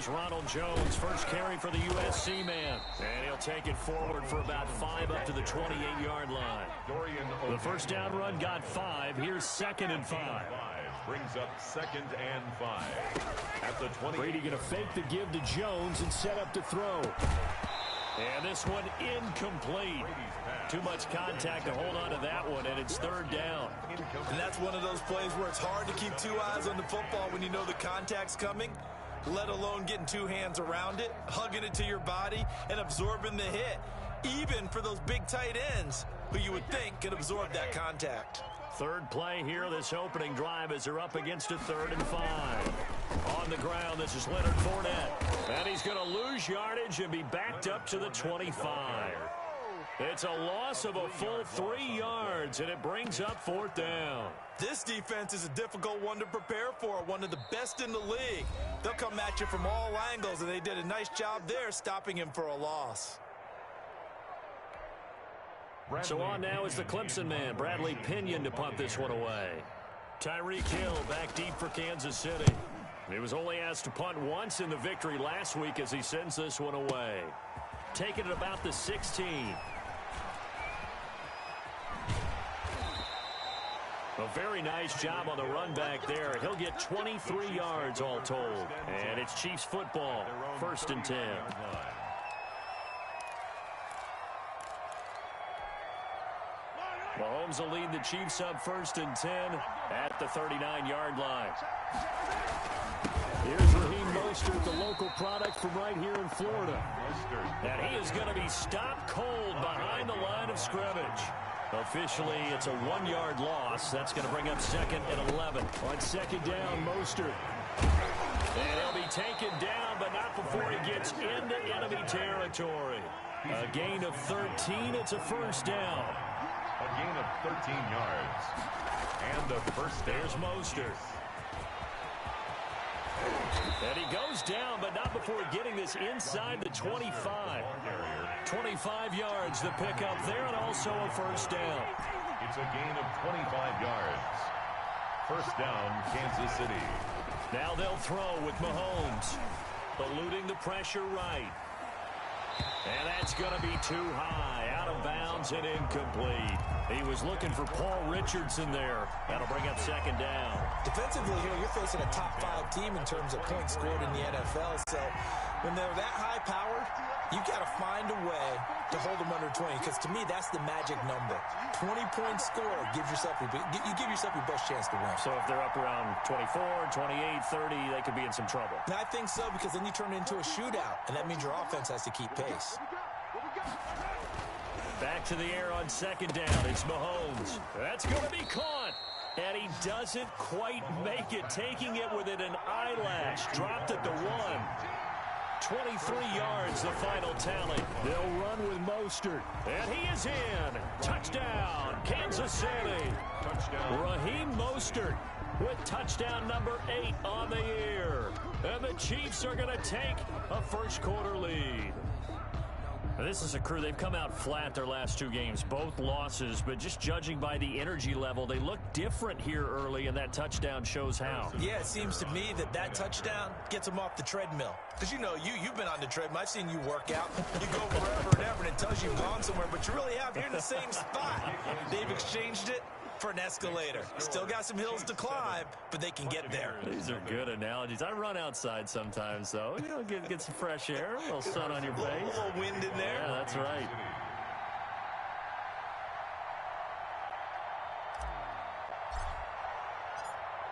Here's Ronald Jones, first carry for the USC man. And he'll take it forward for about 5 up to the 28-yard line. The first down run got 5. Here's 2nd and 5. Brings up 2nd and 5. At the 20. Brady going to fake the give to Jones and set up to throw. And this one incomplete. Too much contact to hold on to that one, and it's 3rd down. And that's one of those plays where it's hard to keep 2 eyes on the football when you know the contact's coming, let alone getting 2 hands around it, hugging it to your body, and absorbing the hit, even for those big tight ends who you would think could absorb that contact. 3rd play here, this opening drive, as they're up against a 3rd and 5. On the ground, this is Leonard Fournette. And he's going to lose yardage and be backed up to the 25. It's a loss of a full 3 yards, and it brings up 4th down. This defense is a difficult one to prepare for, one of the best in the league. They'll come at you from all angles, and they did a nice job there stopping him for a loss. So on now is the Clemson man, Bradley Pinion, to punt this one away. Tyreek Hill back deep for Kansas City. He was only asked to punt once in the victory last week as he sends this one away. Taking it about the 16. A very nice job on the run back there. He'll get 23 yards all told. And it's Chiefs football, 1st and 10. Mahomes will lead the Chiefs up 1st and 10 at the 39-yard line. Here's Raheem Mostert, the local product from right here in Florida. And he is going to be stopped cold behind the line of scrimmage. Officially, it's a 1-yard loss. That's going to bring up 2nd and 11. On 2nd down, Mostert. And he'll be taken down, but not before he gets into enemy territory. A gain of 13. It's a 1st down. A gain of 13 yards. And the 1st down. There's Mostert. And he goes down, but not before getting this inside the 25. 25 yards the pickup there, and also a 1st down. It's a gain of 25 yards. 1st down, Kansas City. Now they'll throw with Mahomes. Eluding the pressure right. And that's going to be too high. Out of bounds and incomplete. He was looking for Paul Richardson there. That'll bring up 2nd down. Defensively here, you're facing a top 5 team in terms of points scored in the NFL. So when they're that high powered, you've got to find a way to hold them under 20. Because to me, that's the magic number. 20-point score gives yourself you give yourself your best chance to win. So if they're up around 24, 28, 30, they could be in some trouble. And I think so, because then you turn it into a shootout, and that means your offense has to keep pace. Back to the air on 2nd down. It's Mahomes. That's going to be caught. And he doesn't quite make it. Taking it within an eyelash. Dropped at the 1. 23 yards, the final tally. They'll run with Mostert. And he is in. Touchdown, Kansas City. Touchdown. Raheem Mostert with touchdown number 8 on the year. And the Chiefs are going to take a 1st quarter lead. Now, this is a crew. They've come out flat their last 2 games, both losses, but just judging by the energy level, they look different here early, and that touchdown shows how. Yeah, it seems to me that touchdown gets them off the treadmill. Because, you know, you've been on the treadmill. I've seen you work out. You go wherever and ever, and it tells you you've gone somewhere, but you really have. You're in the same spot. They've exchanged it for an escalator. Still got some hills to climb, but they can get there. These are good analogies. I run outside sometimes, though. You know, get some fresh air, a little sun on your face. A little wind in there. Yeah, that's right.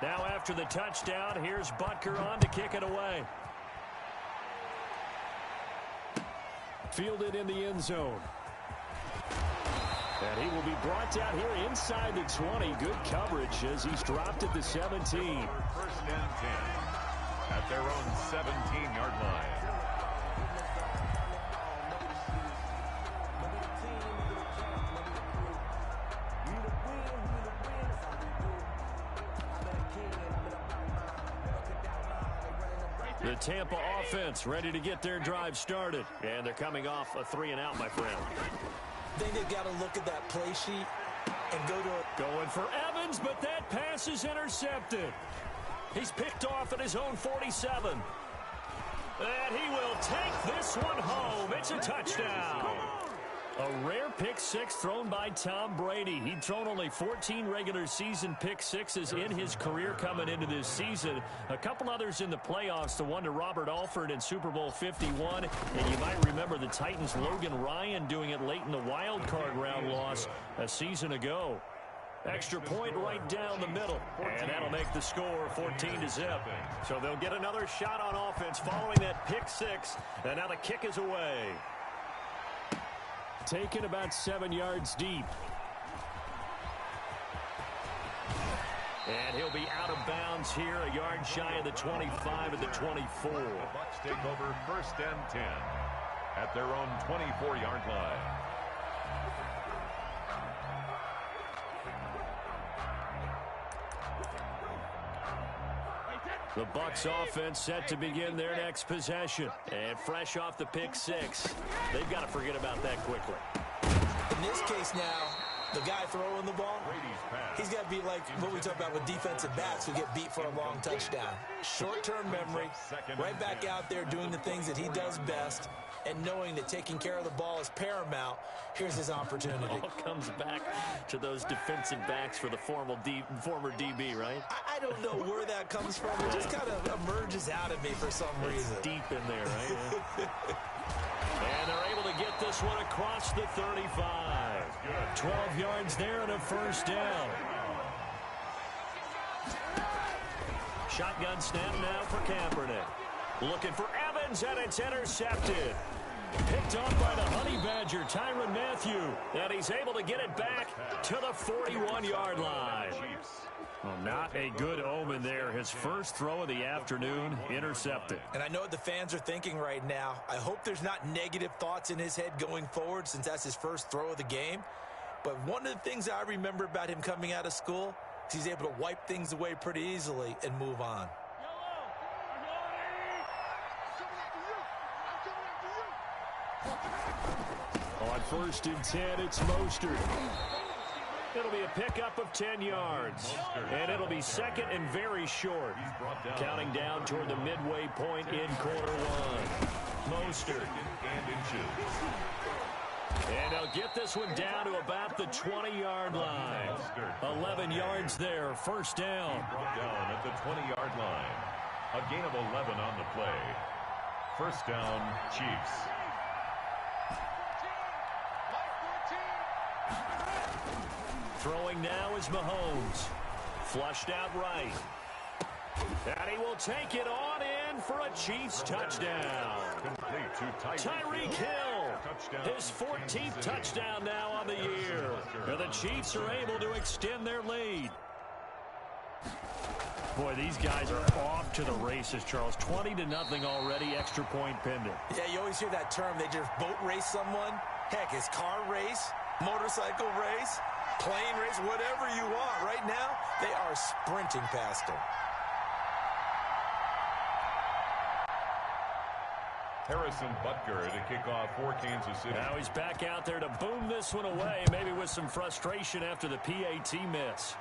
Now after the touchdown, here's Butker on to kick it away. Fielded in the end zone. And he will be brought down here inside the 20. Good coverage as he's dropped at the 17. 1st and 10 at their own 17-yard line. The Tampa offense ready to get their drive started. And they're coming off a 3-and-out, my friend. I think they've got to look at that play sheet and go to it. Going for Evans, but that pass is intercepted. He's picked off at his own 47. And he will take this one home. It's a touchdown. A rare pick six thrown by Tom Brady. He'd thrown only 14 regular season pick sixes in his career coming into this season. A couple others in the playoffs, the one to Robert Alford in Super Bowl 51. And you might remember the Titans' Logan Ryan doing it late in the wild card round loss a season ago. Extra point right down the middle. And that'll make the score 14-0. So they'll get another shot on offense following that pick six. And now the kick is away. Taken about 7 yards deep. And he'll be out of bounds here, a yard shy of the 25 at the 24. The Bucs take over 1st and 10 at their own 24-yard line. The Bucs offense set to begin their next possession. And fresh off the pick six, they've got to forget about that quickly. In this case now, the guy throwing the ball, he's got to be like what we talk about with defensive backs who get beat for a long touchdown. Short-term memory, right back out there doing the things that he does best, and knowing that taking care of the ball is paramount. Here's his opportunity. It all comes back to those defensive backs for the former DB, right? I don't know where that comes from. It just kind of emerges out of me for some reason. It's deep in there, right? And they're able to get this one across the 35. 12 yards there and a first down. Shotgun snap now for Kaepernick. Looking for Evans, and it's intercepted. Picked off by the Honey Badger, Tyrann Mathieu. And he's able to get it back to the 41-yard line. Well, not a good omen there. His first throw of the afternoon, intercepted. And I know what the fans are thinking right now. I hope there's not negative thoughts in his head going forward since that's his first throw of the game. But one of the things I remember about him coming out of school is he's able to wipe things away pretty easily and move on. On 1st and 10, it's Mostert. It'll be a pickup of 10 yards. And it'll be 2nd and very short. Counting down toward the midway point in quarter one. Mostert. And they'll get this one down to about the 20-yard line. 11 yards there, first down. Down at the 20-yard line. A gain of 11 on the play. First down, Chiefs. Throwing now is Mahomes. Flushed out right. And he will take it on in for a Chiefs touchdown. Tyreek Hill, his 14th touchdown now on the year. And the Chiefs are able to extend their lead. Boy, these guys are off to the races, Charles. 20-0 already, extra point pending. Yeah, you always hear that term. They just boat race someone. Heck, it's car race, motorcycle race, plane race, whatever you want. Right now, they are sprinting past him. Harrison Butker to kick off for Kansas City. Now he's back out there to boom this one away, maybe with some frustration after the PAT miss.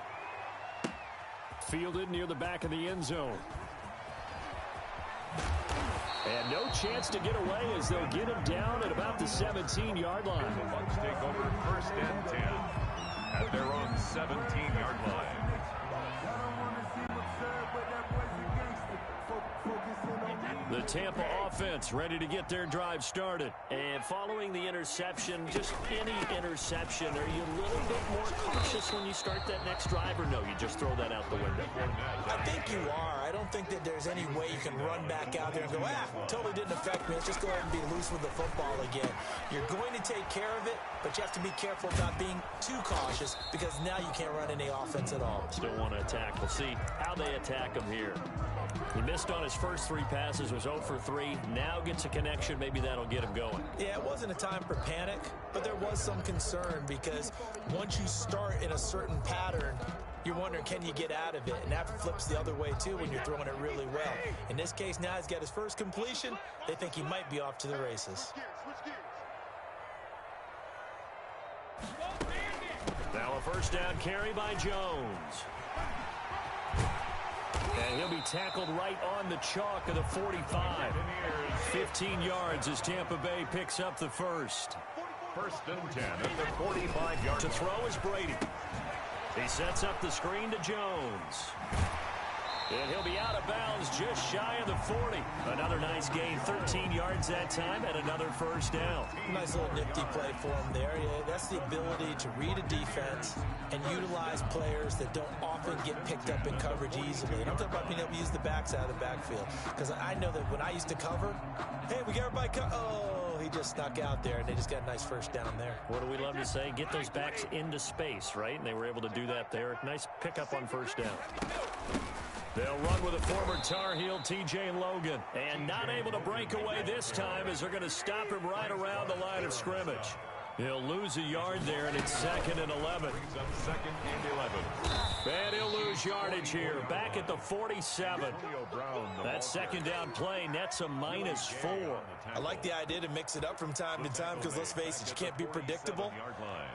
Fielded near the back of the end zone. And no chance to get away as they'll get him down at about the 17-yard line. The Bucs take over 1st and 10 at their own 17-yard line. The Tampa offense ready to get their drive started. And following the interception, just any interception, are you a little bit more cautious when you start that next drive, or no, you just throw that out the window? I think you are. I don't think that there's any way you can run back out there and go, totally didn't affect me. Let's just go ahead and be loose with the football again. You're going to take care of it, but you have to be careful about being too cautious because now you can't run any offense at all. Still want to attack. We'll see how they attack him here. He missed on his first 3 passes, was 0 for 3. Now gets a connection. Maybe that'll get him going. Yeah, it wasn't a time for panic, but there was some concern because once you start in a certain pattern, you're wondering, can you get out of it? And that flips the other way, too, when you're throwing it really well. In this case, now he's got his first completion. They think he might be off to the races. Now a first down carry by Jones. And he'll be tackled right on the chalk of the 45. 15 yards as Tampa Bay picks up the first. First and 10 at the 45-yard To throw is Brady. He sets up the screen to Jones. And he'll be out of bounds just shy of the 40. Another nice gain, 13 yards that time, and another first down. Nice little nifty play for him there. Yeah, that's the ability to read a defense and utilize players that don't often get picked up in coverage easily. And I'm talking about being able to use the backs out of the backfield. Because I know that when I used to cover, hey, we got everybody he just snuck out there, and they just got a nice first down there. What do we love to say? Get those backs into space, right? And they were able to do that there. Nice pickup on first down. They'll run with a former Tar Heel, T.J. Logan. And not able to break away this time as they're going to stop him right around the line of scrimmage. He'll lose a yard there, and it's 2nd and 11. Second and 11. And he'll lose yardage here, back at the 47. That second down play nets a -4. I like the idea to mix it up from time to time because, let's face it, you can't be predictable.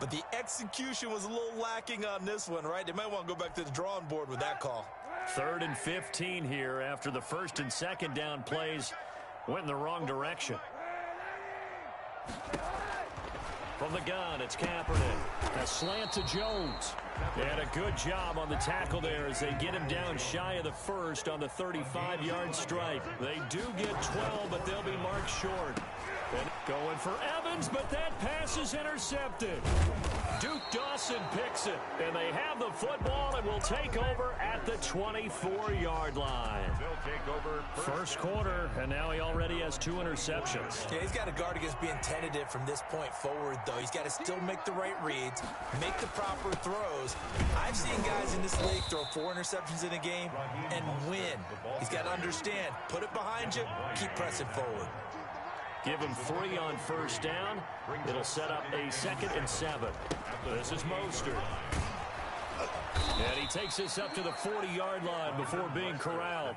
But the execution was a little lacking on this one, right? They might want to go back to the drawing board with that call. 3rd and 15 here after the first and second down plays went in the wrong direction. From the gun, it's Kaepernick. A slant to Jones. And a good job on the tackle there as they get him down shy of the first on the 35-yard strike. They do get 12, but they'll be marked short. And going for Evans, but that pass is intercepted. Duke Dawson picks it, and they have the football and will take over at the 24-yard line. They'll take over First quarter, and now he already has 2 interceptions. Yeah, he's got to guard against being tentative from this point forward, though. He's got to still make the right reads, make the proper throws. I've seen guys in this league throw 4 interceptions in a game and win. He's got to understand, put it behind you, keep pressing forward. Give him 3 on first down. It'll set up a 2nd and 7. This is Mostert. And he takes this up to the 40-yard line before being corralled.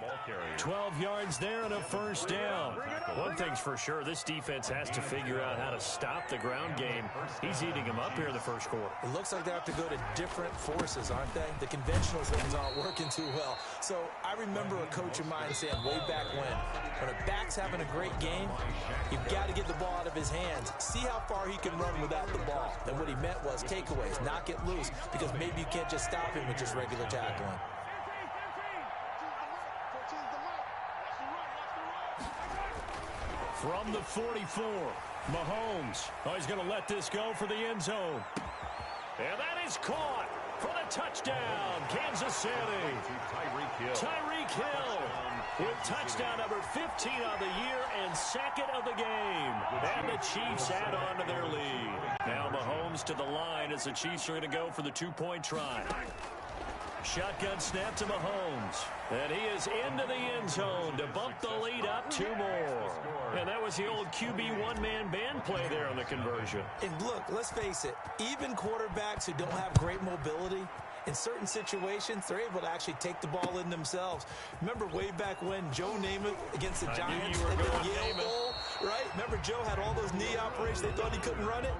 12 yards there and a first down. One thing's for sure, this defense has to figure out how to stop the ground game. He's eating him up here in the first quarter. It looks like they have to go to different forces, aren't they? The conventional things aren't working too well. So I remember a coach of mine saying way back when a back's having a great game, you've got to get the ball out of his hands. See how far he can run without the ball. And what he meant was takeaways, knock it loose, because maybe you can't just stop him with just regular tackling. From the 44, Mahomes. Oh, he's going to let this go for the end zone. And that is caught for the touchdown, Kansas City. Tyreek Hill with touchdown number 15 on the year and 2nd of the game. And the Chiefs add on to their lead. Now Mahomes to the line as the Chiefs are going to go for the 2-point try. Shotgun snap to Mahomes. And he is into the end zone to bump the lead up 2 more. And that was the old QB one-man band play there on the conversion. And look, let's face it, even quarterbacks who don't have great mobility, in certain situations, they're able to actually take the ball in themselves. Remember way back when Joe Namath against the Giants at the Yale Bowl, right? Remember Joe had all those knee operations. They thought he couldn't run it.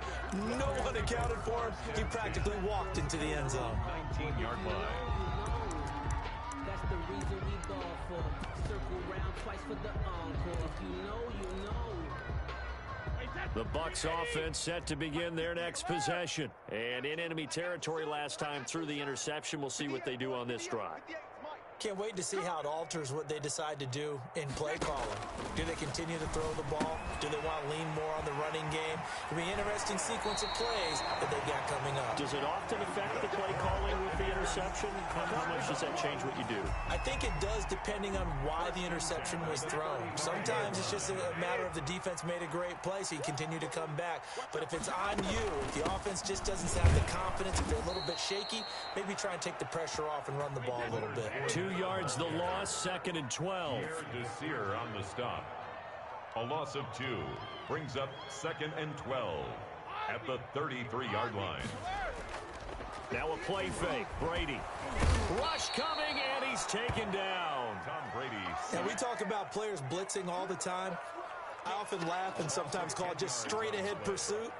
No one accounted for him. He practically walked into the end zone. 19-yard line. That's the reason we go for. Circle round twice for the encore. If you know, you know. The Bucs offense set to begin their next possession. And in enemy territory last time through the interception. We'll see what they do on this drive. Can't wait to see how it alters what they decide to do in play calling. Do they continue to throw the ball? Do they want to lean more on the running game? It'll be an interesting sequence of plays that they've got coming up. Does it often affect the play calling with the interception? How much does that change what you do? I think it does depending on why the interception was thrown. Sometimes it's just a matter of the defense made a great play, so you continue to come back. But if it's on you, if the offense just doesn't have the confidence, if they're a little bit shaky, maybe try and take the pressure off and run the ball a little bit. 2 yards the loss, 2nd and 12. Desir on the stop. A loss of 2 brings up 2nd and 12 at the 33-yard line. Now a play fake. Brady. Rush coming, and he's taken down. Tom Brady. And we talk about players blitzing all the time. I often laugh and sometimes call it just straight-ahead pursuit.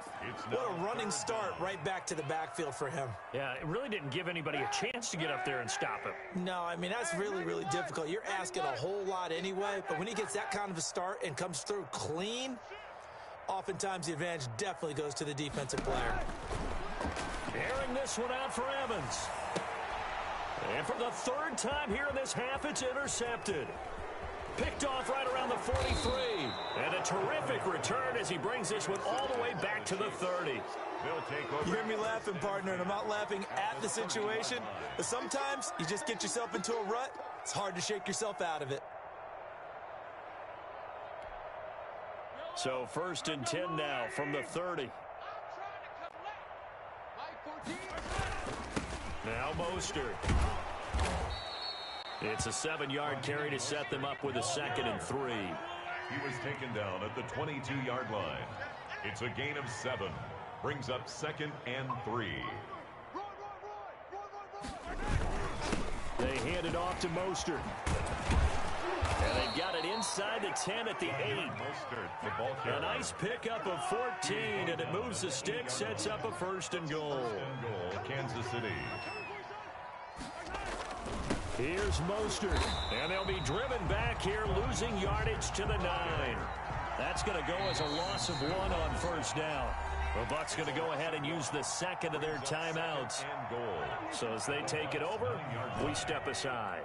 What a running start right back to the backfield for him. Yeah, it really didn't give anybody a chance to get up there and stop him. No, I mean, that's really, really difficult. You're asking a whole lot anyway, but when he gets that kind of a start and comes through clean, oftentimes the advantage definitely goes to the defensive player. Airing this one out for Evans. And for the third time here in this half, it's intercepted. Picked off right around the 43. And a terrific return as he brings this one all the way back to the 30. You hear me laughing, partner, and I'm not laughing at the situation. But sometimes you just get yourself into a rut. It's hard to shake yourself out of it. So 1st and 10 now from the 30. Now Mostert. It's a 7-yard carry to set them up with a 2nd and 3. He was taken down at the 22-yard line. It's a gain of 7. Brings up 2nd and 3. They hand it off to Mostert. And they've got it inside the 10 at the 8. A nice pickup of 14, and it moves the stick, sets up a 1st and goal. Kansas City. Here's Mostert, and they'll be driven back here, losing yardage to the 9. That's going to go as a loss of 1 on 1st down. The Bucs going to go ahead and use the 2nd of their timeouts. So as they take it over, we step aside.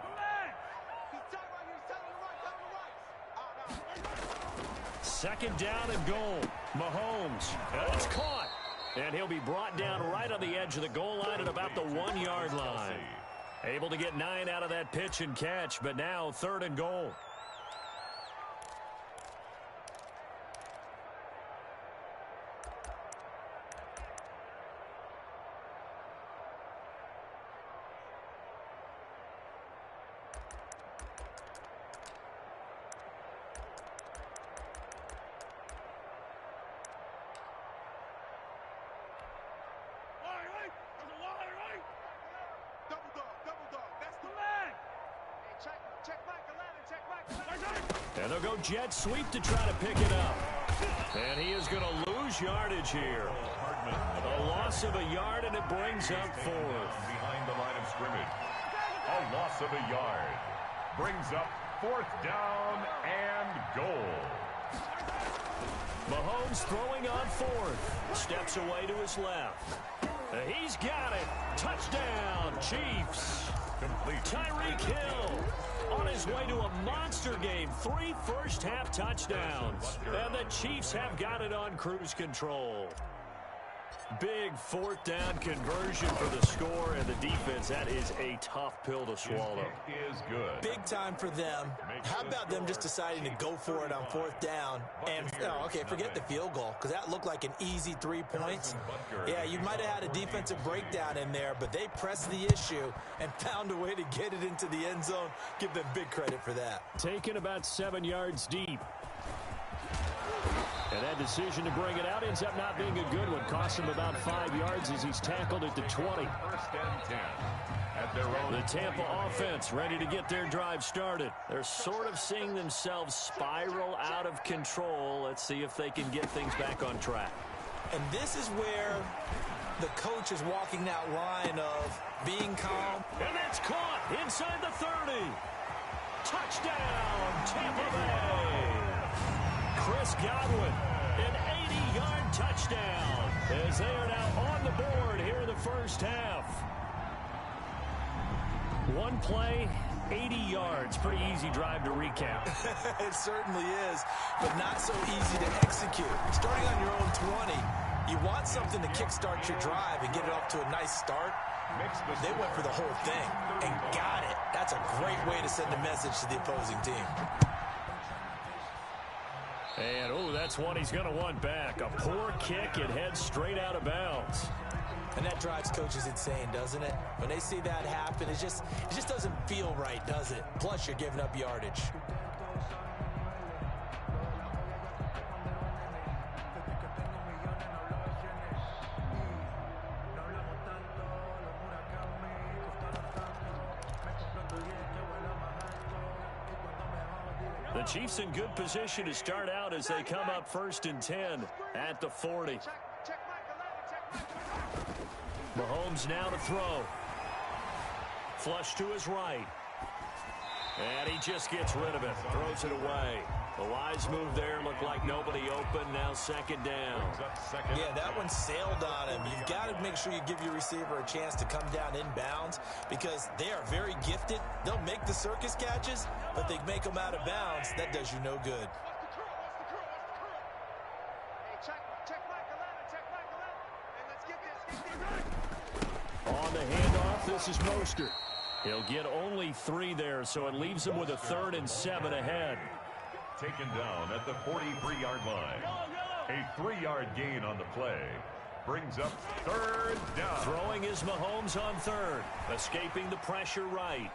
2nd down and goal. Mahomes, and it's caught. And he'll be brought down right on the edge of the goal line at about the 1-yard line. Able to get 9 out of that pitch and catch, but now 3rd and goal. And they'll go jet sweep to try to pick it up. And he is going to lose yardage here. A loss of a yard, and it brings up 4th. Behind the line of scrimmage. A loss of a yard. Brings up 4th down and goal. Mahomes throwing on 4th. Steps away to his left. He's got it. Touchdown, Chiefs. Complete. Tyreek Hill on his way to a monster game. 3 first-half touchdowns. And the Chiefs have got it on cruise control. Big 4th down conversion for the score, and the defense, that is a tough pill to swallow. Is good. Big time for them. How about them just deciding to go for it on 4th down? And, okay, forget the field goal, because that looked like an easy 3 points. Yeah, you might have had a defensive breakdown in there, but they pressed the issue and found a way to get it into the end zone. Give them big credit for that. Taken about 7 yards deep. And that decision to bring it out ends up not being a good one. Costs him about 5 yards as he's tackled at the 20. 1st and 10. At their own. The Tampa offense ready to get their drive started. They're sort of seeing themselves spiral out of control. Let's see if they can get things back on track. And this is where the coach is walking that line of being calm. And that's caught inside the 30. Touchdown, Tampa Bay. Chris Godwin, an 80-yard touchdown as they are now on the board here in the 1st half. One play, 80 yards. Pretty easy drive to recap. It certainly is, but not so easy to execute. Starting on your own 20, you want something to kickstart your drive and get it off to a nice start. They went for the whole thing and got it. That's a great way to send a message to the opposing team. And, that's one he's going to want back. A poor kick, it heads straight out of bounds. And that drives coaches insane, doesn't it? When they see that happen, it just doesn't feel right, does it? Plus, you're giving up yardage. The Chiefs in good position to start out as they come up 1st and 10 at the 40. Mahomes now to throw. Flush to his right. And he just gets rid of it. Throws it away. A wise move there. Looked like nobody open. Now 2nd down. Yeah, that one sailed on him. You've got to make sure you give your receiver a chance to come down inbounds because they are very gifted. They'll make the circus catches, but they make them out of bounds. That does you no good. On the handoff, this is Mostert. He'll get only 3 there, so it leaves him with a 3rd and 7 ahead. Taken down at the 43-yard line. A 3-yard gain on the play. Brings up 3rd down. Throwing is Mahomes on 3rd. Escaping the pressure right.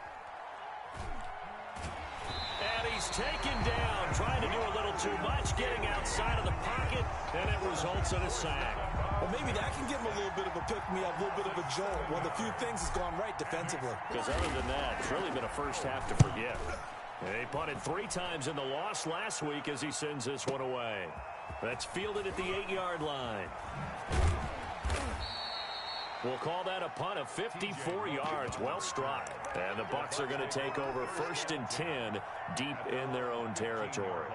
And he's taken down. Trying to do a little too much. Getting outside of the pocket. And it results in a sack. Well, maybe that can give him a little bit of a pick-me-up, a little bit of a jolt. One of the few things has gone right defensively. Because other than that, it's really been a first half to forget. They punted 3 times in the loss last week as he sends this one away. That's fielded at the 8-yard line. We'll call that a punt of 54 yards. Well struck. And the Bucs are going to take over 1st and 10 deep in their own territory.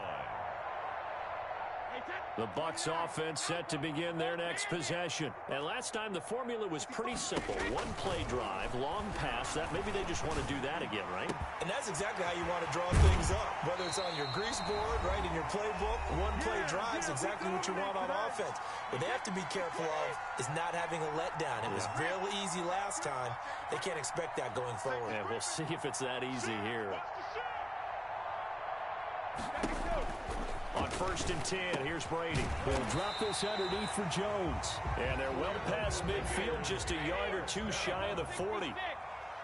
The Bucs offense set to begin their next possession. And last time the formula was pretty simple. 1-play drive, long pass. That maybe they just want to do that again, right? And that's exactly how you want to draw things up. Whether it's on your grease board, right, in your playbook, 1-play drive is exactly what you want on offense. What they have to be careful of is not having a letdown. It was real easy last time. They can't expect that going forward. Yeah, we'll see if it's that easy here. On 1st and 10, here's Brady. They'll drop this underneath for Jones. And they're well past midfield, just a yard or 2 shy of the 40.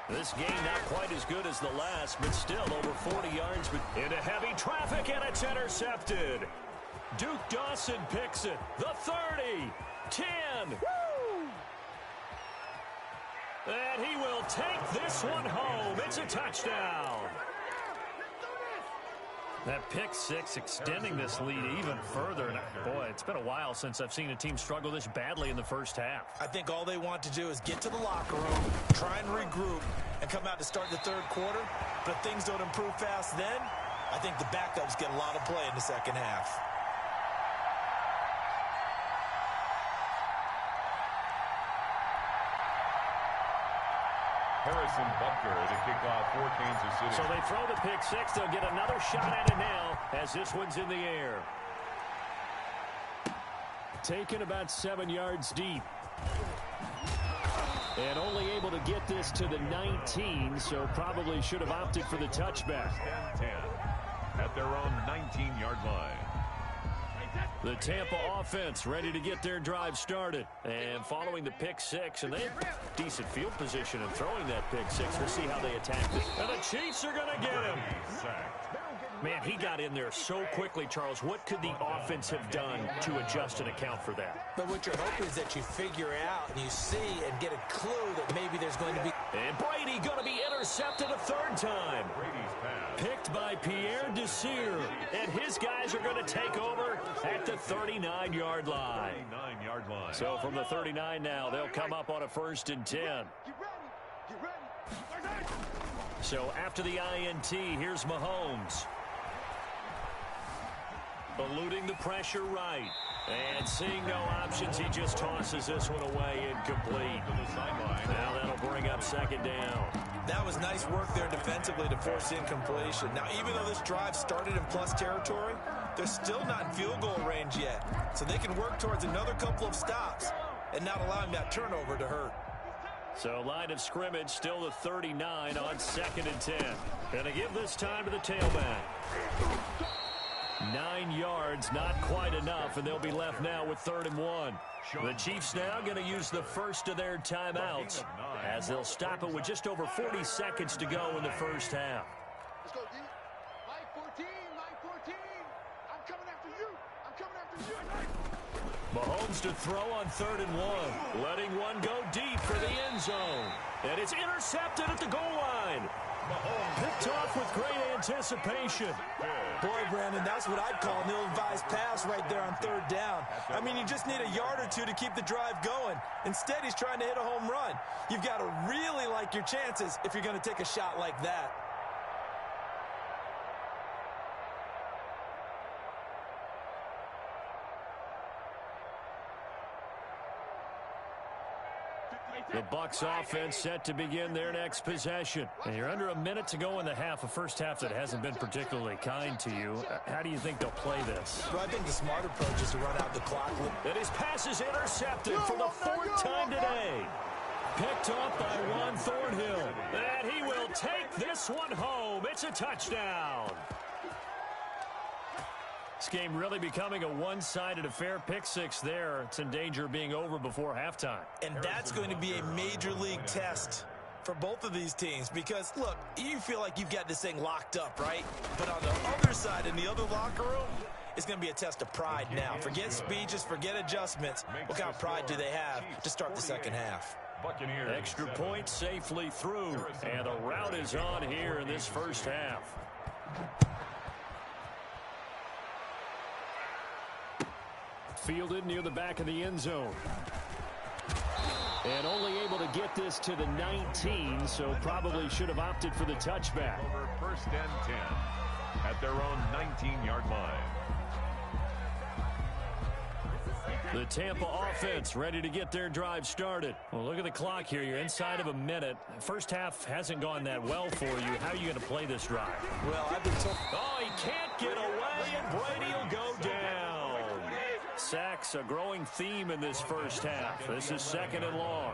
This game not quite as good as the last, but still over 40 yards. But into heavy traffic, and it's intercepted. Duke Dawson picks it. The 30, 10. Woo! And he will take this one home. It's a touchdown. That pick 6 extending this lead even further. And boy, it's been a while since I've seen a team struggle this badly in the first half. I think all they want to do is get to the locker room, try and regroup, and come out to start the 3rd quarter. But if things don't improve fast then, I think the backups get a lot of play in the 2nd half. Harrison Butker to kick off for Kansas City. So they throw the pick 6. They'll get another shot at it now as this one's in the air. Taken about 7 yards deep. And only able to get this to the 19, so probably should have opted for the touchback. 10 at their own 19-yard line. The Tampa offense ready to get their drive started. And following the pick 6, and they have decent field position in throwing that pick 6. We'll see how they attack this. And the Chiefs are going to get him. Man, he got in there so quickly, Charles. What could the offense have done to adjust and account for that? But what you're hoping is that you figure out and you see and get a clue that maybe there's going to be... And Brady going to be intercepted a 3rd time. Picked by Pierre Desir. And his guys are going to take over at the 39-yard line. So from the 39 now, they'll come up on a 1st and 10. So after the INT, here's Mahomes. Eluding the pressure right. And seeing no options, he just tosses this one away incomplete. Now that'll bring up 2nd down. That was nice work there defensively to force incompletion. Now, even though this drive started in plus territory, they're still not in field goal range yet. So they can work towards another couple of stops and not allowing that turnover to hurt. So line of scrimmage still the 39 on 2nd and 10. Gonna give this time to the tailback. 9 yards, not quite enough, and they'll be left now with 3rd and 1. The Chiefs now going to use the first of their timeouts as they'll stop it with just over 40 seconds to go in the first half. Let's go, D. Line 14, line 14. I'm coming after you. I'm coming after you. Mahomes to throw on 3rd and 1. Letting one go deep for the end zone. And it's intercepted at the goal line. Picked off with great anticipation. Boy, Brandon, that's what I'd call an ill-advised pass right there on third down. I mean, you just need a yard or two to keep the drive going. Instead, he's trying to hit a home run. You've got to really like your chances if you're going to take a shot like that. The Bucs offense set to begin their next possession. And you're under a minute to go in the half, a first half that hasn't been particularly kind to you. How do you think they'll play this? Well, I think the smart approach is to run out the clock. And his pass is intercepted for the fourth time today. Picked off by Juan Thornhill. And he will take this one home. It's a touchdown. This game really becoming a one-sided affair. Pick six there. It's in danger of being over before halftime. And that's going to be a major league test for both of these teams because, look, you feel like you've got this thing locked up, right? But on the other side, in the other locker room, it's going to be a test of pride now. Forget speeches, forget adjustments. What kind of pride do they have to start the second half? Extra point safely through. And the route is on here in this first half. Fielded near the back of the end zone. And only able to get this to the 19, so probably should have opted for the touchback. Over first and 10 at their own 19-yard line. The Tampa offense ready to get their drive started. Well, look at the clock here. You're inside of a minute. First half hasn't gone that well for you. How are you going to play this drive? Well, I've been told. Oh, he can't get away, and Brady will go down. Sacks, a growing theme in this first half. This is second and long.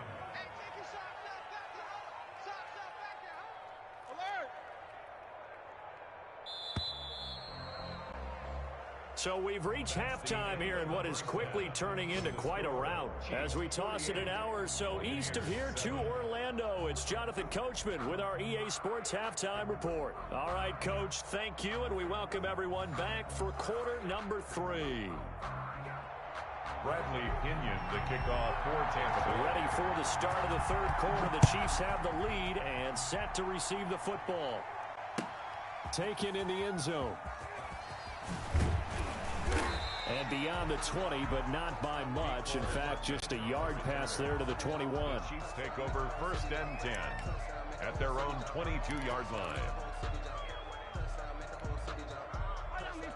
So we've reached halftime here in what is quickly turning into quite a rout. As we toss it an hour or so east of here to Orlando, it's Jonathan Coachman with our EA Sports Halftime Report. All right, Coach, thank you, and we welcome everyone back for quarter number 3. Bradley Pinion, the kickoff for Tampa Bay. Ready for the start of the third quarter. The Chiefs have the lead and set to receive the football. Taken in the end zone. And beyond the 20, but not by much. In fact, just a yard pass there to the 21. Chiefs take over first and 10 at their own 22-yard line.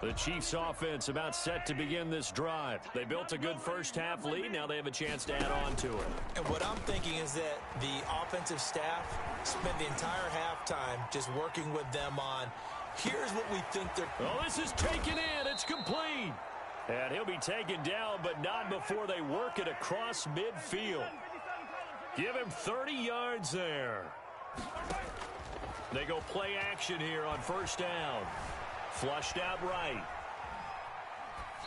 The Chiefs offense about set to begin this drive. They built a good first half lead. Now they have a chance to add on to it. And what I'm thinking is that the offensive staff spent the entire halftime just working with them on, here's what we think they're... Oh, this is taken in. It's complete. And he'll be taken down, but not before they work it across midfield. Give him 30 yards there. They go play action here on first down. Flushed out right.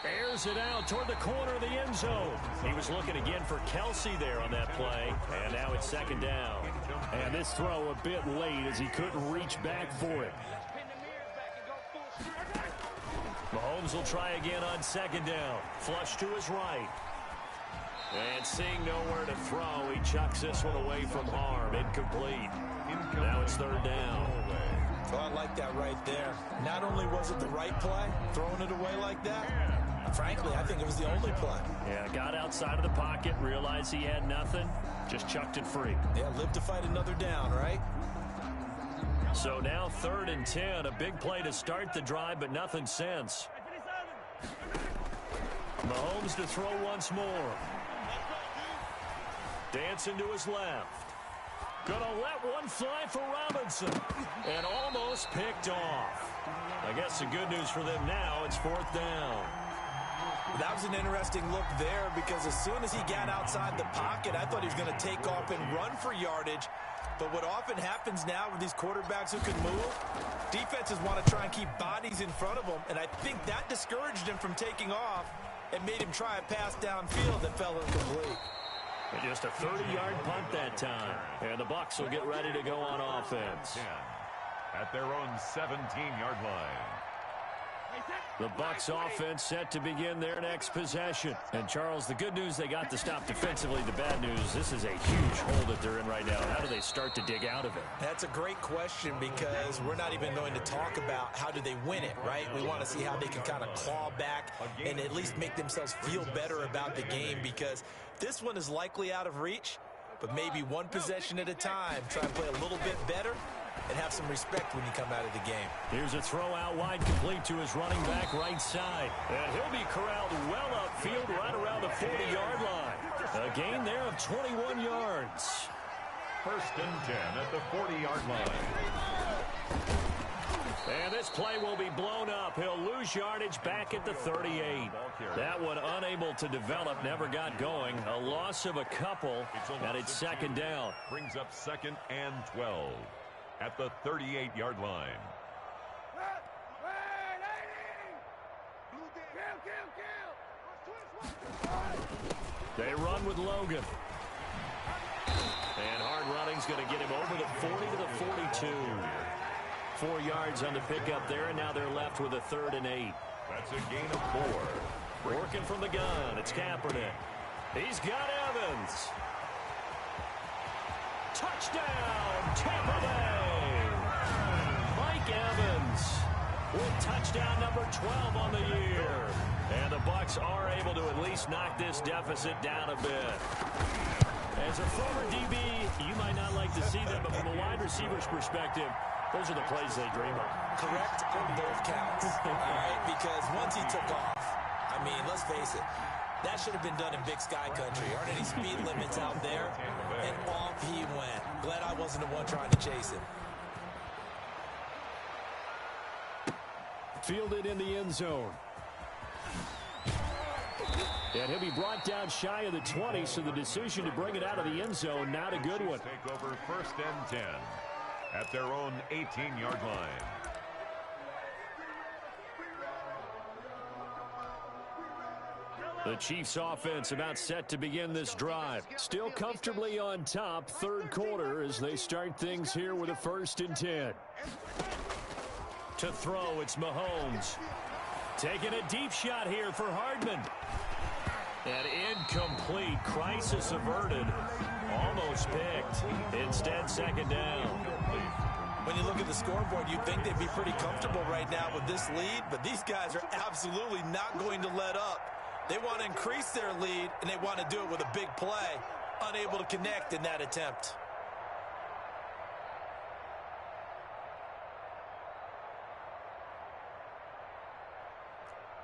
Airs it out toward the corner of the end zone. He was looking again for Kelsey there on that play. And now it's second down. And this throw a bit late as he couldn't reach back for it. Mahomes will try again on second down. Flush to his right. And seeing nowhere to throw, he chucks this one away from harm. Incomplete. Now it's third down. Well, I like that right there. Not only was it the right play, throwing it away like that, frankly, I think it was the only play. Yeah, got outside of the pocket, realized he had nothing, just chucked it free. Yeah, live to fight another down, right? So now 3rd and 10, a big play to start the drive, but nothing since. Mahomes to throw once more. Dancing to his left. Gonna let one fly for Robinson. And almost picked off. I guess the good news for them now, it's 4th down. That was an interesting look there because as soon as he got outside the pocket, I thought he was going to take off and run for yardage. But what often happens now with these quarterbacks who can move, defenses want to try and keep bodies in front of them. And I think that discouraged him from taking off and made him try a pass downfield that fell incomplete. And just a 30-yard punt that time. And the Bucs will get ready to go on offense. At their own 17-yard line. The Bucs offense set to begin their next possession. And, Charles, the good news, they got the stop defensively. The bad news, this is a huge hole that they're in right now. How do they start to dig out of it? That's a great question because we're not even going to talk about how do they win it, right? We want to see how they can kind of claw back and at least make themselves feel better about the game because this one is likely out of reach, but maybe one possession at a time. Try and play a little bit better and have some respect when you come out of the game. Here's a throw out wide complete to his running back right side. And he'll be corralled well upfield right around the 40-yard line. A gain there of 21 yards. 1st and 10 at the 40-yard line. And this play will be blown up. He'll lose yardage back at the 38. That one unable to develop, never got going. A loss of a couple, and it's 2nd down. Brings up 2nd and 12 at the 38-yard line. They run with Logan. And hard running's going to get him over the 40 to the 42. 4 yards on the pickup there, and now they're left with a 3rd and 8. That's a gain of 4. Working from the gun, it's Kaepernick. He's got Evans. Touchdown, Tampa Bay! Mike Evans with touchdown number 12 on the year. And the Bucs are able to at least knock this deficit down a bit. As a former DB, you might not like to see them, but from a wide receiver's perspective, those are the plays they dream of. Correct on both counts. All right, because once he took off, I mean, let's face it, that should have been done in Big Sky Country. Aren't any speed limits out there? And off he went. Glad I wasn't the one trying to chase him. Fielded in the end zone. And he'll be brought down shy of the 20, so the decision to bring it out of the end zone, not a good one. Take over 1st and 10 at their own 18-yard line. The Chiefs offense about set to begin this drive. Still comfortably on top, 3rd quarter as they start things here with a 1st and 10. To throw, it's Mahomes. Taking a deep shot here for Hardman. And incomplete. Crisis averted. Almost picked. Instead, 2nd down. When you look at the scoreboard, you'd think they'd be pretty comfortable right now with this lead, but these guys are absolutely not going to let up. They want to increase their lead, and they want to do it with a big play. Unable to connect in that attempt.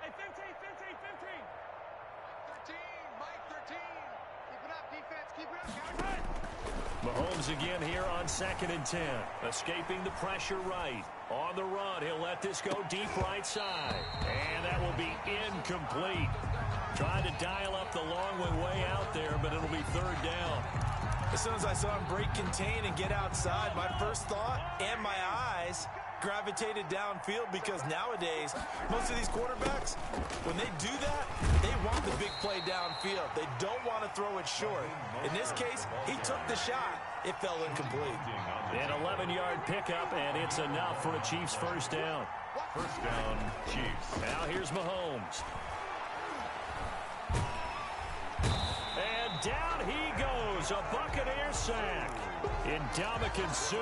Hey, 15, Mike 13. Keep it up, defense. Keep it up. Mahomes again here on 2nd and 10. Escaping the pressure right. On the run, he'll let this go deep right side. And that will be incomplete. Trying to dial up the long way out there, but it'll be 3rd down. As soon as I saw him break contain and get outside, my first thought and my eyes gravitated downfield because nowadays, most of these quarterbacks, when they do that, they want the big play downfield. They don't want to throw it short. In this case, he took the shot. It fell incomplete. An 11-yard pickup, and it's enough for a Chiefs 1st down. 1st down, Chiefs. Now here's Mahomes. And down he goes, a Buccaneer sack. Ndamukong Suh,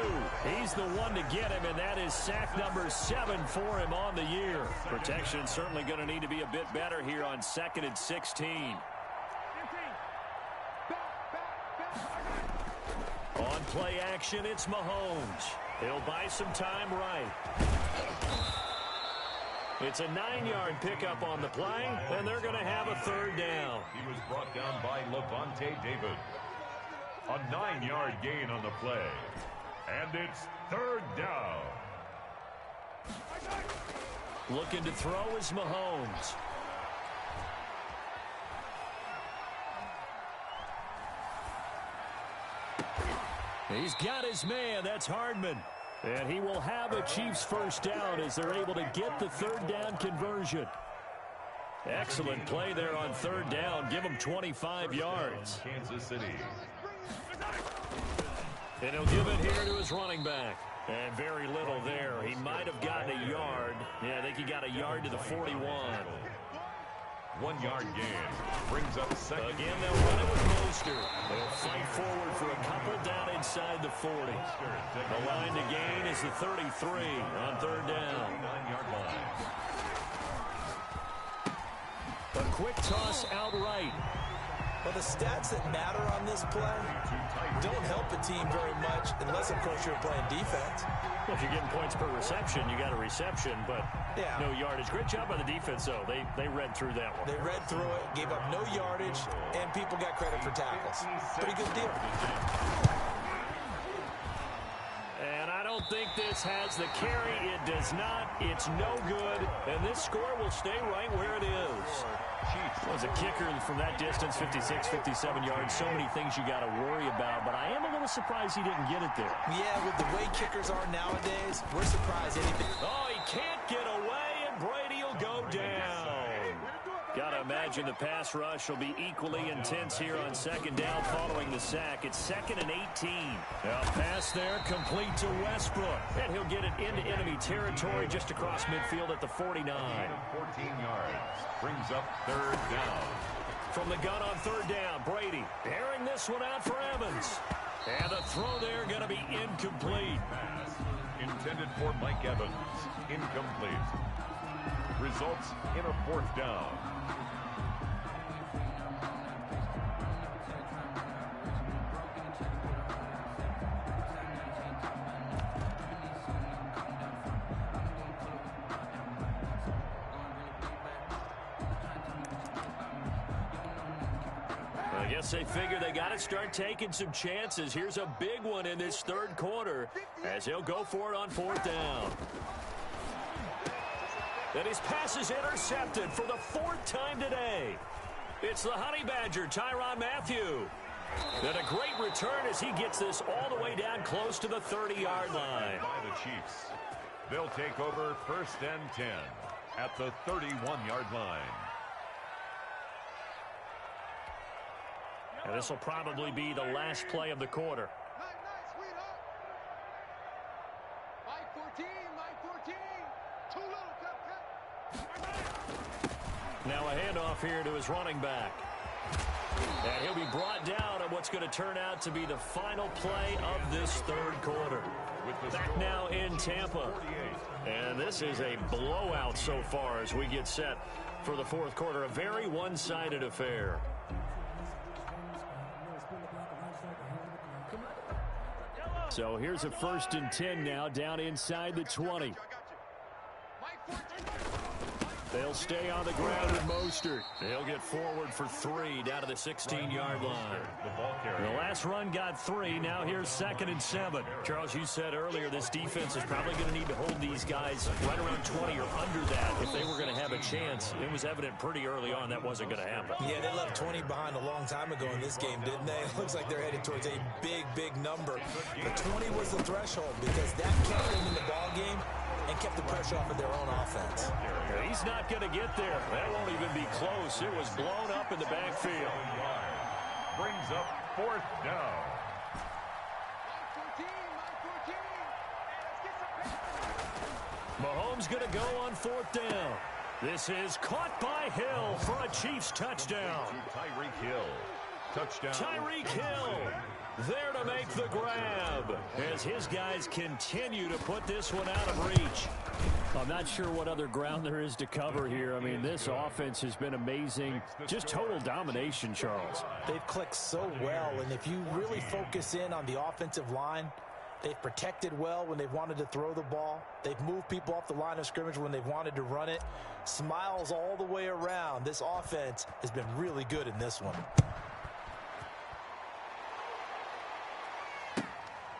he's the one to get him, and that is sack number 7 for him on the year. Protection certainly going to need to be a bit better here on 2nd and 16. On play action, it's Mahomes. He'll buy some time right. It's a 9-yard pickup on the play, and they're going to have a 3rd down. He was brought down by Levante David. A 9-yard gain on the play. And it's 3rd down. Looking to throw is Mahomes. He's got his man. That's Hardman. And he will have a Chiefs 1st down as they're able to get the 3rd down conversion. Excellent play there on 3rd down. Give him 25 yards. Kansas City. And he'll give it here to his running back. And very little there. He might have gotten a yard. Yeah, I think he got a yard to the 41. 1 yard gain. Brings up second. Again, they'll run it with Mostert. They'll fight forward for a couple down inside the 40. The line to gain is the 33 on third down. 9-yard line. A quick toss outright. Well, the stats that matter on this play don't help a team very much unless, of course, you're playing defense. Well, if you're getting points per reception, you got a reception, but no yardage. Great job by the defense, though. They read through that one. They read through it, gave up no yardage, and people got credit for tackles. Pretty good deal. And I don't think this has the carry. It does not. It's no good. And this score will stay right where it is. Was a kicker from that distance, 56, 57 yards. So many things you got to worry about, but I am a little surprised he didn't get it there. Yeah, with the way kickers are nowadays, we're surprised anything. Oh, he can't get away, and Brady will go down. Got to imagine the pass rush will be equally intense here on second down following the sack. It's 2nd and 18. Now pass there, complete to Westbrook. And he'll get it into enemy territory just across midfield at the 49. 14 yards. Brings up third down. From the gun on third down, Brady airing this one out for Evans. And the throw there going to be incomplete. Pass intended for Mike Evans. Incomplete. Results in a 4th down. I guess they figure they got to start taking some chances. Here's a big one in this third quarter as he'll go for it on 4th down. And his pass is intercepted for the 4th time today. It's the Honey Badger, Tyrann Mathieu. And a great return as he gets this all the way down close to the 30-yard line. By the Chiefs. They'll take over 1st and 10 at the 31-yard line. And this will probably be the last play of the quarter. sweetheart. Mike 14, Mike 14. Too little, cut. Now a handoff here to his running back. And he'll be brought down on what's going to turn out to be the final play of this third quarter. Back now in Tampa. And this is a blowout so far as we get set for the 4th quarter. A very one-sided affair. So here's a 1st and 10 now down inside the 20. They'll stay on the ground with Mostert. They'll get forward for 3 down to the 16-yard line. The last run got 3. Now here's 2nd and 7. Charles, you said earlier this defense is probably going to need to hold these guys right around 20 or under that if they were going to have a chance. It was evident pretty early on that wasn't going to happen. Yeah, they left 20 behind a long time ago in this game, didn't they? It looks like they're headed towards a big, big number. But 20 was the threshold because that kept them in the ball game and kept the pressure off of their own offense. He's not going to get there. That won't even be close. It was blown up in the backfield. Brings up 4th down. Mahomes going to go on 4th down. This is caught by Hill for a Chiefs touchdown. Tyreek Hill. Touchdown. Tyreek Hill there to make the grab as his guys continue to put this one out of reach. I'm not sure what other ground there is to cover here. I mean, this offense has been amazing. Just total domination, Charles. They've clicked so well, and if you really focus in on the offensive line, they've protected well when they've wanted to throw the ball. They've moved people off the line of scrimmage when they've wanted to run it. Smiles all the way around. This offense has been really good in this one.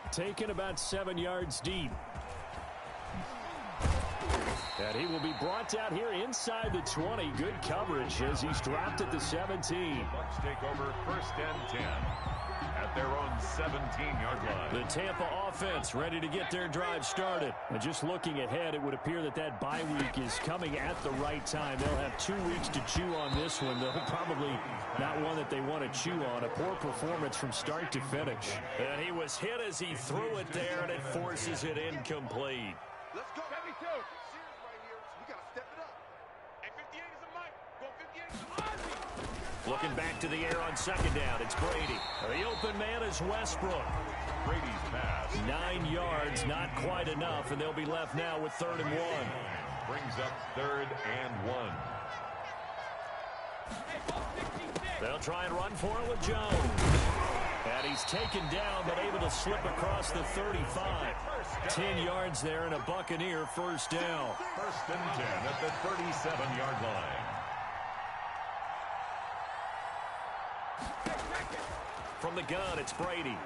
Taken about 7 yards deep. And he will be brought down here inside the 20. Good coverage as he's dropped at the 17. Bucks take over 1st and 10 at their own 17-yard line. The Tampa offense ready to get their drive started. And just looking ahead, it would appear that that bye week is coming at the right time. They'll have 2 weeks to chew on this one, though probably not one that they want to chew on. A poor performance from start to finish. And he was hit as he threw it there, and it forces it incomplete. Let's go. 72. Serious right here. We got to step it up. Hey, 58 is a mic. Go 58 is a Ozzy. Looking back to the air on 2nd down, it's Brady. The open man is Westbrook. Brady's pass 9 yards, not quite enough, and they'll be left now with 3rd and 1. brings up 3rd and 1. They'll try and run for it with Jones. And he's taken down, but able to slip across the 35. 10 yards there and a Buccaneer 1st down. 1st and 10 at the 37-yard line. From the gun, it's Brady.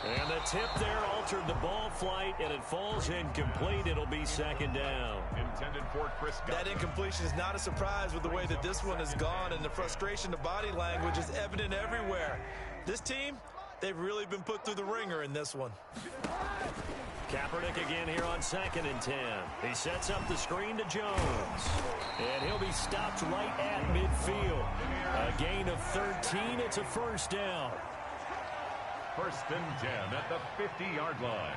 And the tip there altered the ball flight, and it falls incomplete. It'll be 2nd down. Intended for Chris Godwin. That incompletion is not a surprise with the way that this one has gone, and the frustration, the body language is evident everywhere. This team, they've really been put through the ringer in this one. Kaepernick again here on 2nd and 10. He sets up the screen to Jones. And he'll be stopped right at midfield. A gain of 13. It's a 1st down. 1st and 10 at the 50-yard line.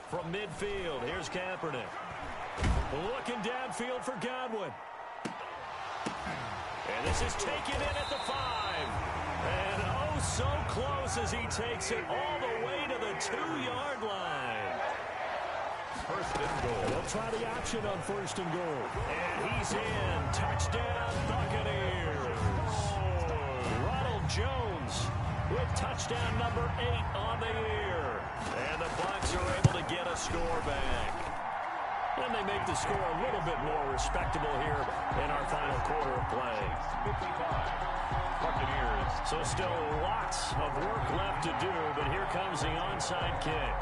From midfield, here's Kaepernick. Looking downfield for Godwin. And this is taken in at the 5. And oh, so close as he takes it all the way to the 2-yard line. 1st and goal. They'll try the option on 1st and goal. And he's in. Touchdown, Buccaneers. Ronald Jones with touchdown number 8 on the year. And the Bucs are able to get a score back. And they make the score a little bit more respectable here in our final quarter of play. 55. Buccaneers. So still lots of work left to do, but here comes the onside kick.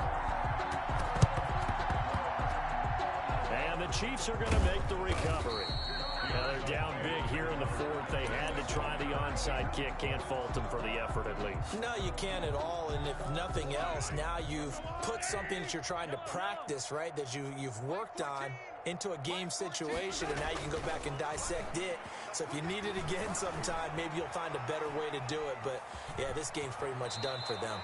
And the Chiefs are going to make the recovery. Now they're down big here in the 4th. They had to try the onside kick. Can't fault them for the effort at least. No, you can't at all, and if nothing else, now you've put something that you're trying to practice, right, that you've worked on into a game situation, and now you can go back and dissect it. So if you need it again sometime, maybe you'll find a better way to do it. But, yeah, this game's pretty much done for them.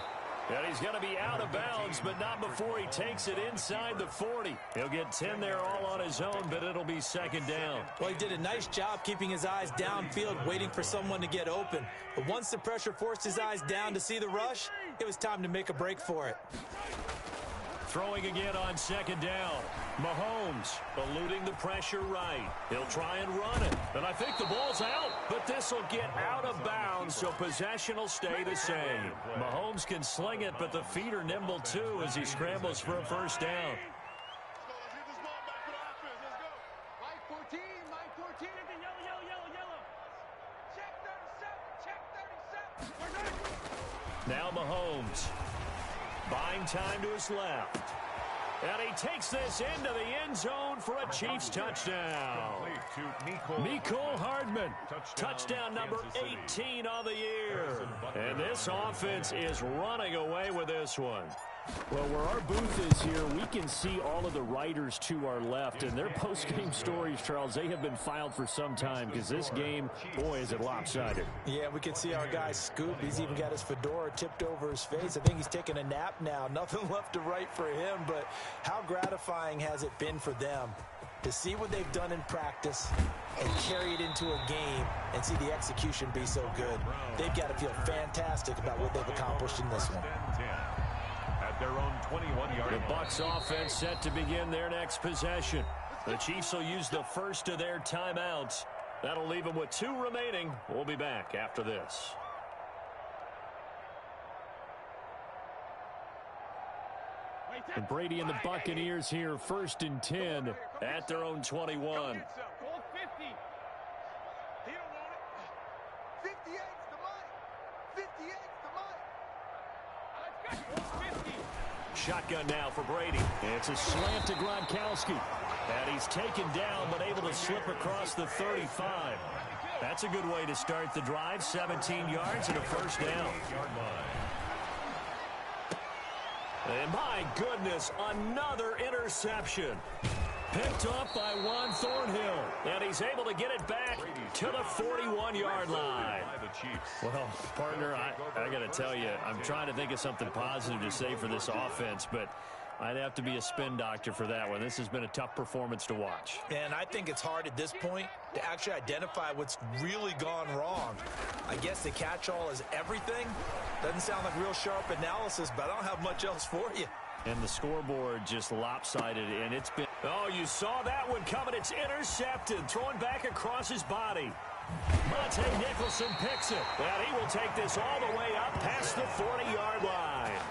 And he's going to be out of bounds, but not before he takes it inside the 40. He'll get 10 there all on his own, but it'll be 2nd down. Well, he did a nice job keeping his eyes downfield, waiting for someone to get open. But once the pressure forced his eyes down to see the rush, it was time to make a break for it. Throwing again on 2nd down. Mahomes eluding the pressure right. He'll try and run it. And I think the ball's out, but this will get out of bounds, so possession will stay the same. Mahomes can sling it, but the feet are nimble too as he scrambles for a 1st down. Let's get this ball back for the offense. Let's go. Mike 14, Mike 14. Yellow. Check 37, check 37. Now Mahomes buying time to his left. And he takes this into the end zone for a Chiefs touchdown. Mecole Hardman. Touchdown number 18 on the year. And this offense is running away with this one. Well, where our booth is here, we can see all of the writers to our left, and their post-game stories, Charles, they have been filed for some time because this game, boy, is it lopsided. Yeah, we can see our guy Scoop. He's even got his fedora tipped over his face. I think he's taking a nap now. Nothing left to write for him, but how gratifying has it been for them to see what they've done in practice and carry it into a game and see the execution be so good. They've got to feel fantastic about what they've accomplished in this one. Their own 21-yard The Bucs offense set to begin their next possession. The Chiefs will use the first of their timeouts. That'll leave them with 2 remaining. We'll be back after this. Wait And Brady and the Buccaneers here, 1st and 10 at their own 21. Goal 50. He don't want it. 58's the mic. 58's the mic. Let's go. 50. Shotgun now for Brady. It's a slant to Gronkowski. And he's taken down, but able to slip across the 35. That's a good way to start the drive. 17 yards and a 1st down. And my goodness, another interception. Picked up by Juan Thornhill. And he's able to get it back to the 41-yard line. Well, partner, I got to tell you, I'm trying to think of something positive to say for this offense, but I'd have to be a spin doctor for that one. This has been a tough performance to watch. And I think it's hard at this point to actually identify what's really gone wrong. I guess the catch-all is everything. Doesn't sound like real sharp analysis, but I don't have much else for you. And the scoreboard just lopsided, and it's been... Oh, you saw that one coming. It's intercepted. Throwing back across his body. Monte Nicholson picks it. And he will take this all the way up past the 40-yard line.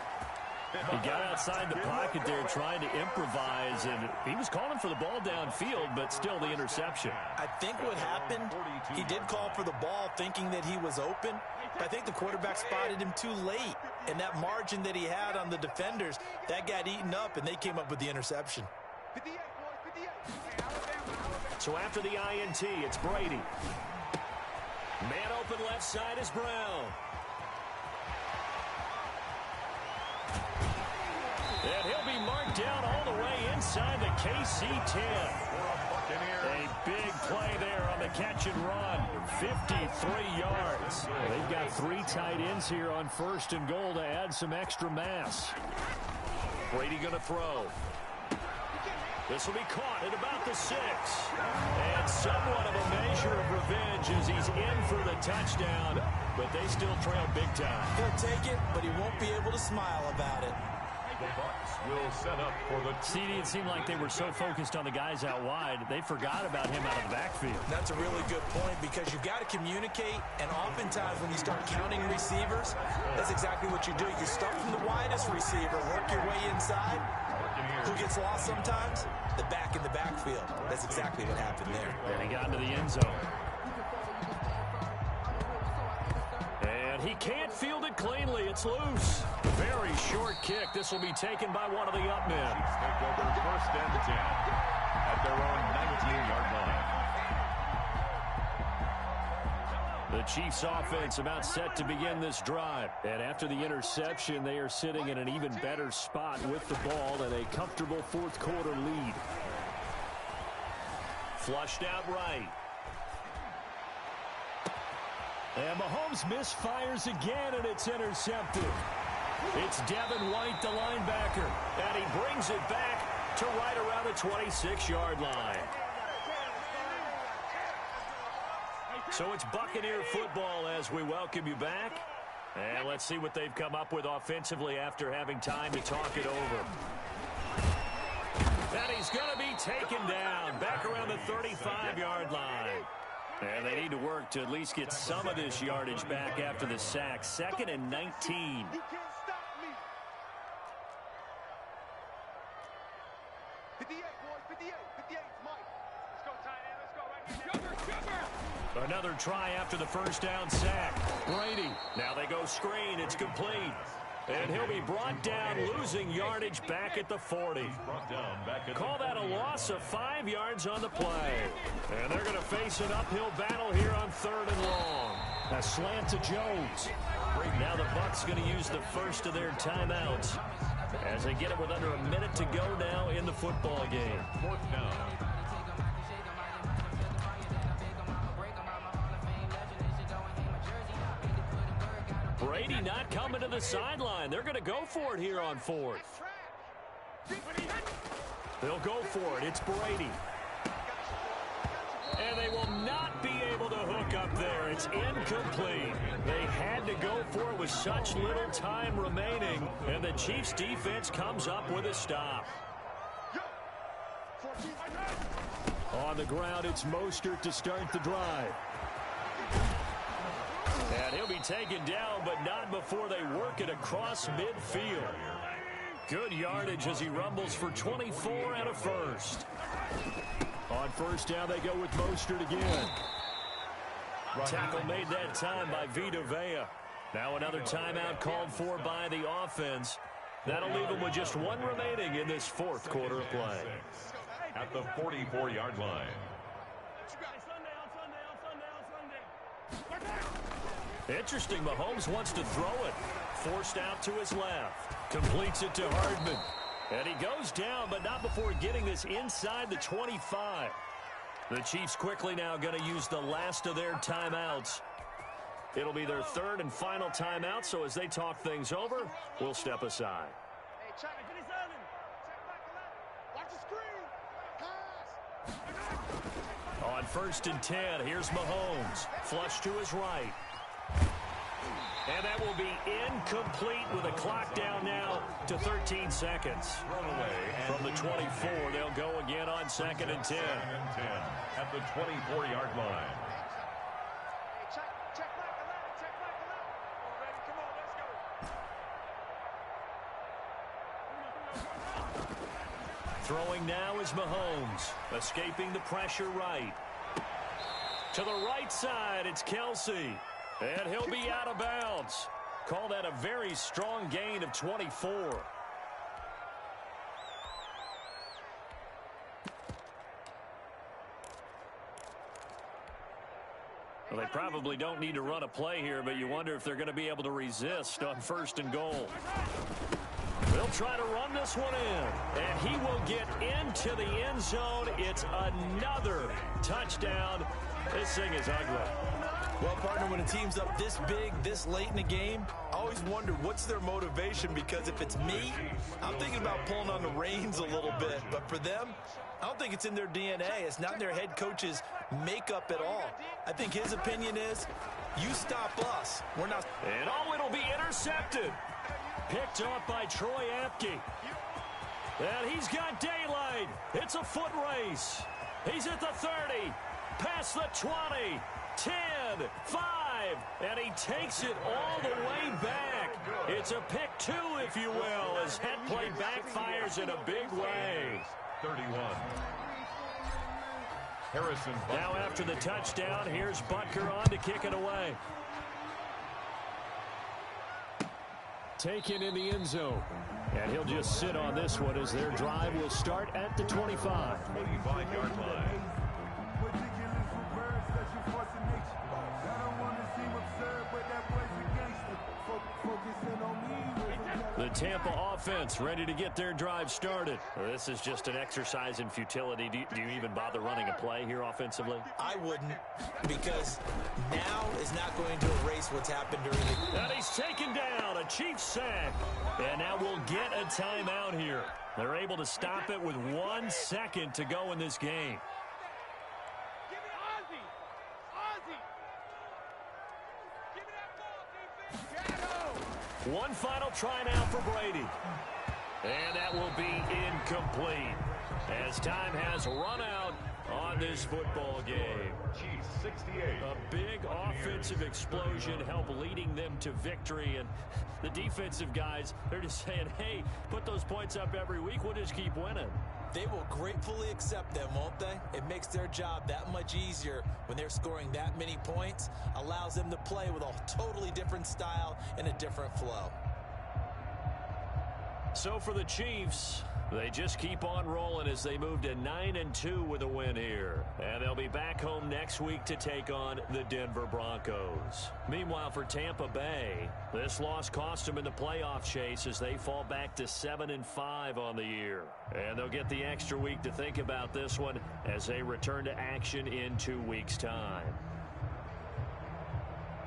He got outside the pocket there trying to improvise, and he was calling for the ball downfield, but still the interception. I think what happened, he did call for the ball thinking that he was open. I think the quarterback spotted him too late, and that margin that he had on the defenders, that got eaten up, and they came up with the interception. 58, boys, 58. So after the INT, it's Brady. Man open left side is Brown. And he'll be marked down all the way inside the KC 10. A big play there on the catch and run. 53 yards. They've got 3 tight ends here on 1st and goal to add some extra mass. Brady going to throw. This will be caught at about the 6. And somewhat of a measure of revenge as he's in for the touchdown. But they still trail big time. He'll take it, but he won't be able to smile about it. The Bucs will set up for the... CD, it seemed like they were so focused on the guys out wide, they forgot about him out of the backfield. That's a really good point because you've got to communicate, and oftentimes when you start counting receivers, that's exactly what you do. You start from the widest receiver, work your way inside. Who gets lost sometimes? The back in the backfield. That's exactly what happened there. And he got into the end zone. And he can't field it cleanly. It's loose. Very short kick. This will be taken by one of the up men. Chiefs take over 1st and 10 at their own 19-yard line. The Chiefs offense about set to begin this drive. And after the interception, they are sitting in an even better spot with the ball and a comfortable 4th quarter lead. Flushed out right. And Mahomes misfires again, and it's intercepted. It's Devin White, the linebacker, and he brings it back to right around the 26-yard line. So it's Buccaneer football as we welcome you back. And let's see what they've come up with offensively after having time to talk it over. And he's going to be taken down back around the 35-yard line. And they need to work to at least get some of this yardage back after the sack. 2nd and 19. You can't stop me. 58, boys, 58. 58, Mike. Let's go, tight end. Let's go right here. Sugar. Another try after the 1st down sack. Brady. Now they go screen. It's complete. And he'll be brought down, losing yardage back at the 40. Call that a loss of 5 yards on the play. And they're going to face an uphill battle here on 3rd and long. A slant to Jones. Now the Bucs going to use the first of their timeouts as they get it with under a minute to go now in the football game. 4th down. Brady not coming to the sideline. They're going to go for it here on 4th. They'll go for it. It's Brady. And they will not be able to hook up there. It's incomplete. They had to go for it with such little time remaining. And the Chiefs defense comes up with a stop. On the ground, it's Mostert to start the drive. And he'll be taken down, but not before they work it across midfield. Good yardage as he rumbles for 24 and a first. On first down, they go with Mostert again. Tackle made that time by Vita Vea. Now another timeout called for by the offense. That'll leave them with just one remaining in this fourth quarter of play. At the 44-yard line. Interesting, Mahomes wants to throw it. Forced out to his left. Completes it to Hardman. And he goes down, but not before getting this inside the 25. The Chiefs quickly now going to use the last of their timeouts. It'll be their third and final timeout, so as they talk things over, we'll step aside. Hey, check back left. Watch the screen. Pass. On first and 10, here's Mahomes. Flush to his right. And that will be incomplete with a clock down now to 13 seconds. From the 24, they'll go again on second and 10. At the 24-yard line. Hey, check back left. Check back left. Come on, let's go. Throwing now is Mahomes. Escaping the pressure right. To the right side, it's Kelsey. And he'll be out of bounds. Call that a very strong gain of 24. Well, they probably don't need to run a play here, but you wonder if they're going to be able to resist on first and goal. They'll try to run this one in, and he will get into the end zone. It's another touchdown. This thing is ugly. Well, partner, when a team's up this big, this late in the game, I always wonder what's their motivation, because if it's me, I'm thinking about pulling on the reins a little bit. But for them, I don't think it's in their DNA. It's not in their head coach's makeup at all. I think his opinion is, you stop us. We're not. And it'll be intercepted. Picked off by Troy Apke. And he's got daylight. It's a foot race. He's at the 30, past the 20. 10, 5, and he takes it all the way back. It's a pick two, if you will, as that play backfires in a big way. 31. Harrison Butker. Now after the touchdown, here's Butker on to kick it away. Taken in the end zone. And he'll just sit on this one as their drive will start at the 25. 25-yard line. The Tampa offense ready to get their drive started. This is just an exercise in futility. Do you even bother running a play here offensively? I wouldn't, because now is not going to erase what's happened during the... And he's taken down, a Chiefs sack. And now we'll get a timeout here. They're able to stop it with 1 second to go in this game. Give me Ozzie. Ozzie. Give me that ball, defense. One final try now for Brady. And that will be incomplete as time has run out on this football game. Chiefs 68. A big offensive explosion helped leading them to victory. And the defensive guys, they're just saying, hey, put those points up every week. We'll just keep winning. They will gratefully accept them, won't they? It makes their job that much easier when they're scoring that many points. Allows them to play with a totally different style and a different flow. So for the Chiefs, they just keep on rolling as they move to 9-2 with a win here. And they'll be back home next week to take on the Denver Broncos. Meanwhile, for Tampa Bay, this loss cost them in the playoff chase as they fall back to 7-5 on the year. And they'll get the extra week to think about this one as they return to action in 2 weeks' time.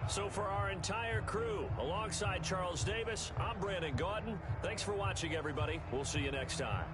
So for our entire crew, alongside Charles Davis, I'm Brandon Gaudin. Thanks for watching, everybody. We'll see you next time.